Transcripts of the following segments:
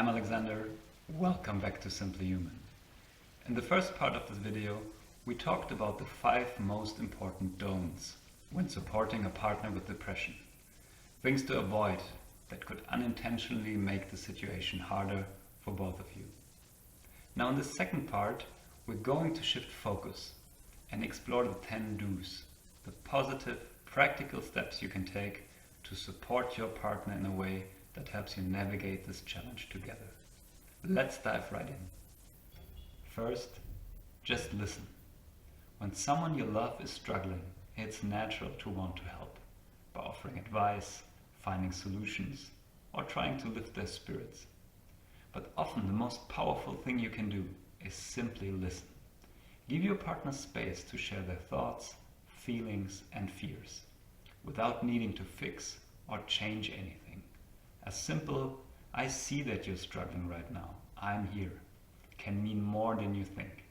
I'm Alexander. Welcome back to Simply Human. In the first part of this video, we talked about the 5 most important don'ts when supporting a partner with depression. Things to avoid that could unintentionally make the situation harder for both of you. Now in the second part, we're going to shift focus and explore the 10 do's, the positive, practical steps you can take to support your partner in a way that helps you navigate this challenge together. Let's dive right in. First, just listen. When someone you love is struggling, it's natural to want to help by offering advice, finding solutions, or trying to lift their spirits. But often the most powerful thing you can do is simply listen. Give your partner space to share their thoughts, feelings, and fears without needing to fix or change anything. A simple, "I see that you're struggling right now, I'm here," can mean more than you think.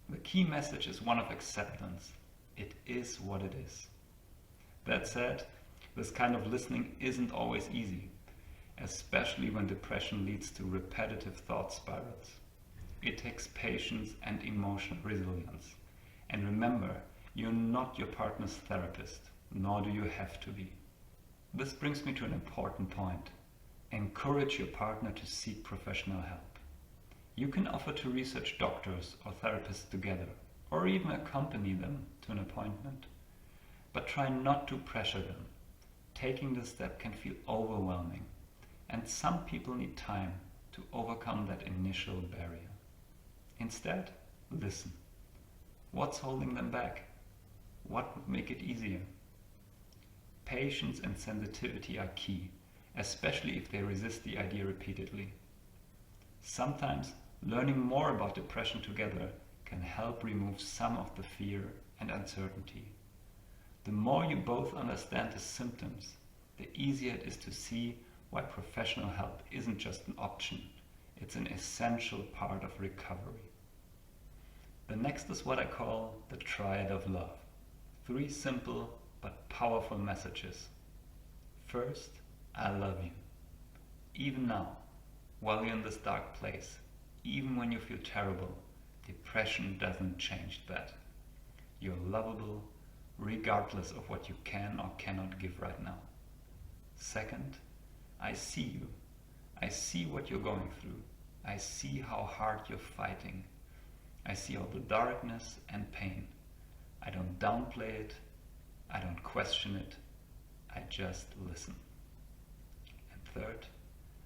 The key message is one of acceptance. It is what it is. That said, this kind of listening isn't always easy, especially when depression leads to repetitive thought spirals. It takes patience and emotional resilience. And remember, you're not your partner's therapist, nor do you have to be. This brings me to an important point. Encourage your partner to seek professional help. You can offer to research doctors or therapists together, or even accompany them to an appointment. But try not to pressure them. Taking this step can feel overwhelming, and some people need time to overcome that initial barrier. Instead, listen. What's holding them back? What would make it easier? Patience and sensitivity are key, especially if they resist the idea repeatedly. Sometimes learning more about depression together can help remove some of the fear and uncertainty. The more you both understand the symptoms, the easier it is to see why professional help isn't just an option, it's an essential part of recovery. The next is what I call the Triad of Love. 3 simple but powerful messages. First, I love you. Even now, while you're in this dark place, even when you feel terrible, depression doesn't change that. You're lovable, regardless of what you can or cannot give right now. Second, I see you. I see what you're going through. I see how hard you're fighting. I see all the darkness and pain. I don't downplay it. I don't question it. I just listen. And third,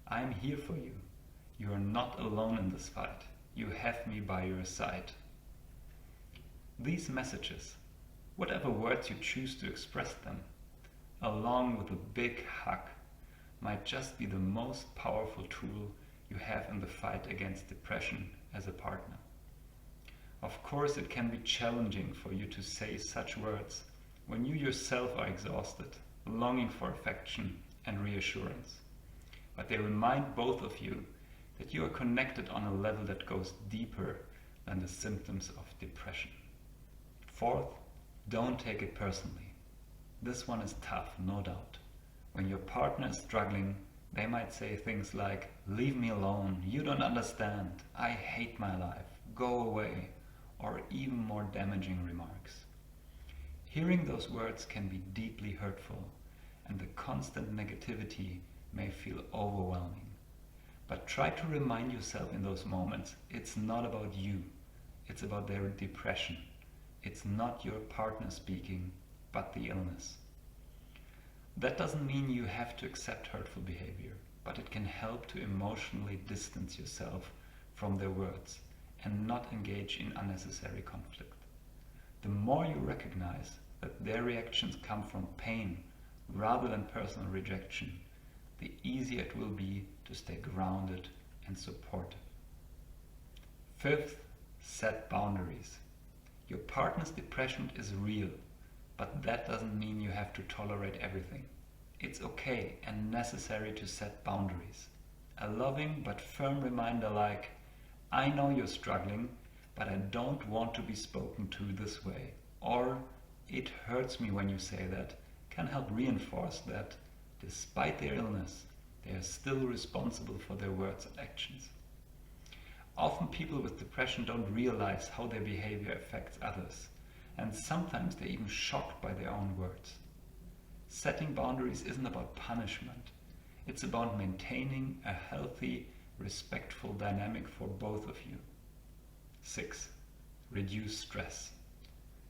I am here for you. You are not alone in this fight. You have me by your side. These messages, whatever words you choose to express them, along with a big hug, might just be the most powerful tool you have in the fight against depression as a partner. Of course, it can be challenging for you to say such words when you yourself are exhausted, longing for affection and reassurance. But they remind both of you that you are connected on a level that goes deeper than the symptoms of depression. Fourth, don't take it personally. This one is tough, no doubt. When your partner is struggling, they might say things like, "Leave me alone, you don't understand, I hate my life, go away," or even more damaging remarks. Hearing those words can be deeply hurtful, and the constant negativity may feel overwhelming. But try to remind yourself in those moments, it's not about you, it's about their depression. It's not your partner speaking, but the illness. That doesn't mean you have to accept hurtful behavior, but it can help to emotionally distance yourself from their words and not engage in unnecessary conflict. The more you recognize that their reactions come from pain rather than personal rejection, the easier it will be to stay grounded and supportive. Fifth, set boundaries. Your partner's depression is real, but that doesn't mean you have to tolerate everything. It's okay and necessary to set boundaries. A loving but firm reminder like, "I know you're struggling, but I don't want to be spoken to this way," or "It hurts me when you say that," can help reinforce that, despite their illness, They are still responsible for their words and actions. Often people with depression don't realize how their behavior affects others, and sometimes they're even shocked by their own words. Setting boundaries isn't about punishment. It's about maintaining a healthy, respectful dynamic for both of you. 6. Reduce stress.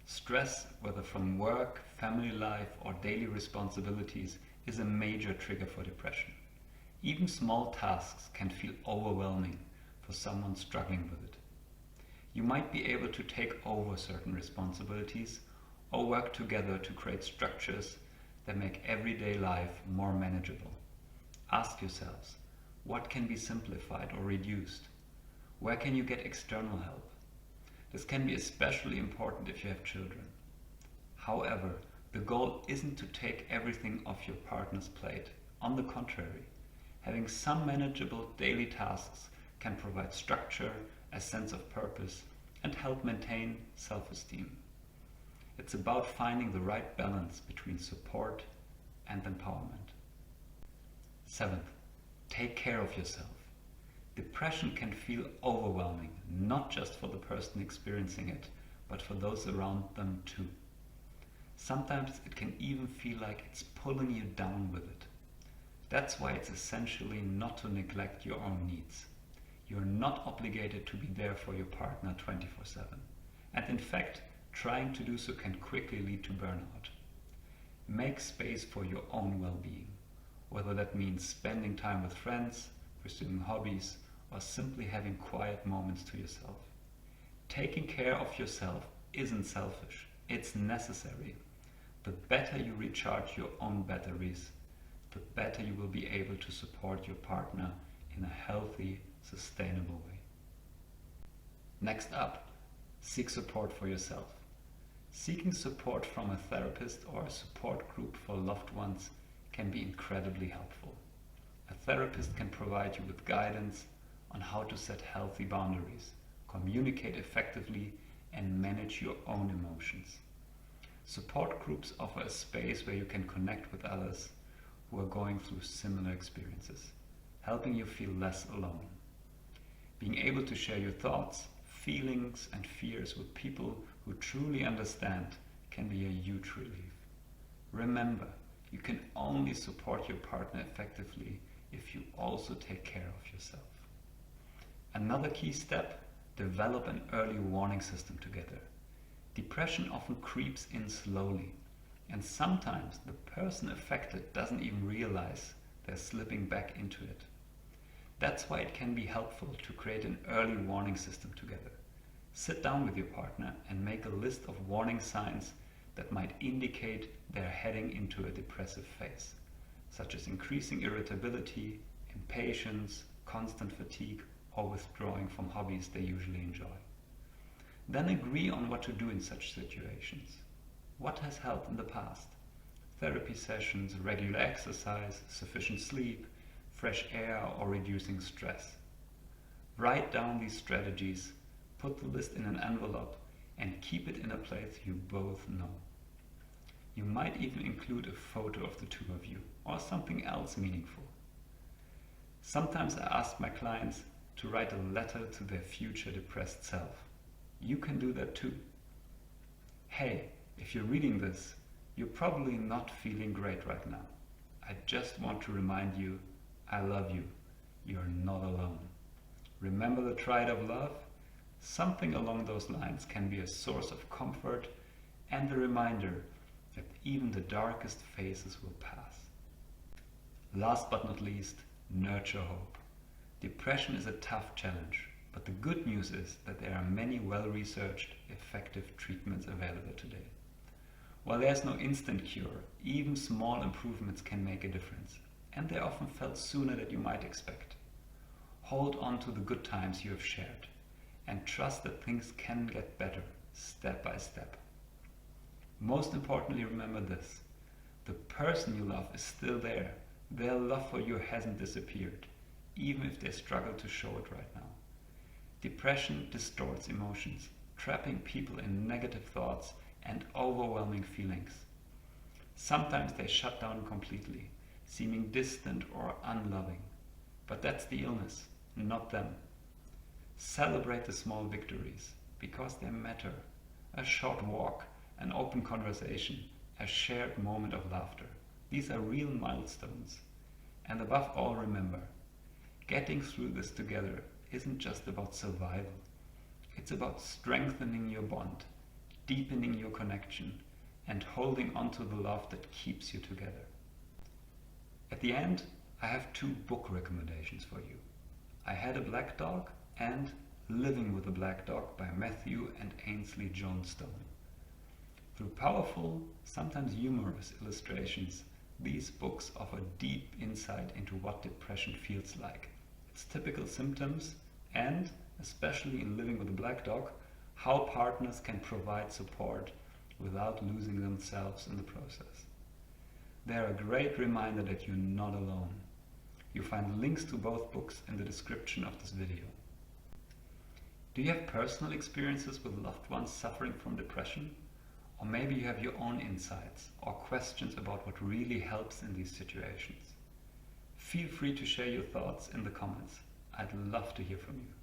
Stress, whether from work, family life, or daily responsibilities, is a major trigger for depression. Even small tasks can feel overwhelming for someone struggling with it. You might be able to take over certain responsibilities or work together to create structures that make everyday life more manageable. Ask yourselves, what can be simplified or reduced? Where can you get external help? This can be especially important if you have children. However, the goal isn't to take everything off your partner's plate. On the contrary, having some manageable daily tasks can provide structure, a sense of purpose, and help maintain self-esteem. It's about finding the right balance between support and empowerment. 7th, take care of yourself. Depression can feel overwhelming, not just for the person experiencing it, but for those around them too. Sometimes it can even feel like it's pulling you down with it. That's why it's essentially not to neglect your own needs. You're not obligated to be there for your partner 24/7. And in fact, trying to do so can quickly lead to burnout. Make space for your own well-being, whether that means spending time with friends, pursuing hobbies, or simply having quiet moments to yourself. Taking care of yourself isn't selfish, it's necessary. The better you recharge your own batteries, the better you will be able to support your partner in a healthy, sustainable way. Next up, seek support for yourself. Seeking support from a therapist or a support group for loved ones can be incredibly helpful. A therapist can provide you with guidance on how to set healthy boundaries, communicate effectively, and manage your own emotions. Support groups offer a space where you can connect with others who are going through similar experiences, helping you feel less alone. Being able to share your thoughts, feelings, and fears with people who truly understand can be a huge relief. Remember, you can only support your partner effectively if you also take care of yourself. Another key step, develop an early warning system together. Depression often creeps in slowly, and sometimes the person affected doesn't even realize they're slipping back into it. That's why it can be helpful to create an early warning system together. Sit down with your partner and make a list of warning signs that might indicate they're heading into a depressive phase, such as increasing irritability, impatience, constant fatigue, or withdrawing from hobbies they usually enjoy. Then agree on what to do in such situations. What has helped in the past? Therapy sessions, regular exercise, sufficient sleep, fresh air, or reducing stress. Write down these strategies, put the list in an envelope, and keep it in a place you both know. You might even include a photo of the two of you, or something else meaningful. Sometimes I ask my clients to write a letter to their future depressed self. You can do that too. Hey, if you're reading this, you're probably not feeling great right now. I just want to remind you, I love you. You're not alone. Remember the Triad of Love? Something along those lines can be a source of comfort and a reminder that even the darkest phases will pass. Last but not least, nurture hope. Depression is a tough challenge, but the good news is that there are many well-researched, effective treatments available today. While there's no instant cure, even small improvements can make a difference, and they're often felt sooner than you might expect. Hold on to the good times you have shared, and trust that things can get better, step by step. Most importantly, remember this: the person you love is still there. Their love for you hasn't disappeared, even if they struggle to show it right now. Depression distorts emotions, trapping people in negative thoughts and overwhelming feelings. Sometimes they shut down completely, seeming distant or unloving. But that's the illness, not them. Celebrate the small victories, because they matter. A short walk, an open conversation, a shared moment of laughter. These are real milestones. And above all, remember, getting through this together isn't just about survival. It's about strengthening your bond, deepening your connection, and holding on to the love that keeps you together. At the end, I have 2 book recommendations for you. I Had a Black Dog and Living with a Black Dog by Matthew and Ainsley Johnstone. Through powerful, sometimes humorous illustrations, these books offer deep insight into what depression feels like, its typical symptoms, and, especially in Living with a Black Dog, how partners can provide support without losing themselves in the process. They are a great reminder that you're not alone. You'll find links to both books in the description of this video. Do you have personal experiences with loved ones suffering from depression? Or maybe you have your own insights or questions about what really helps in these situations. Feel free to share your thoughts in the comments. I'd love to hear from you.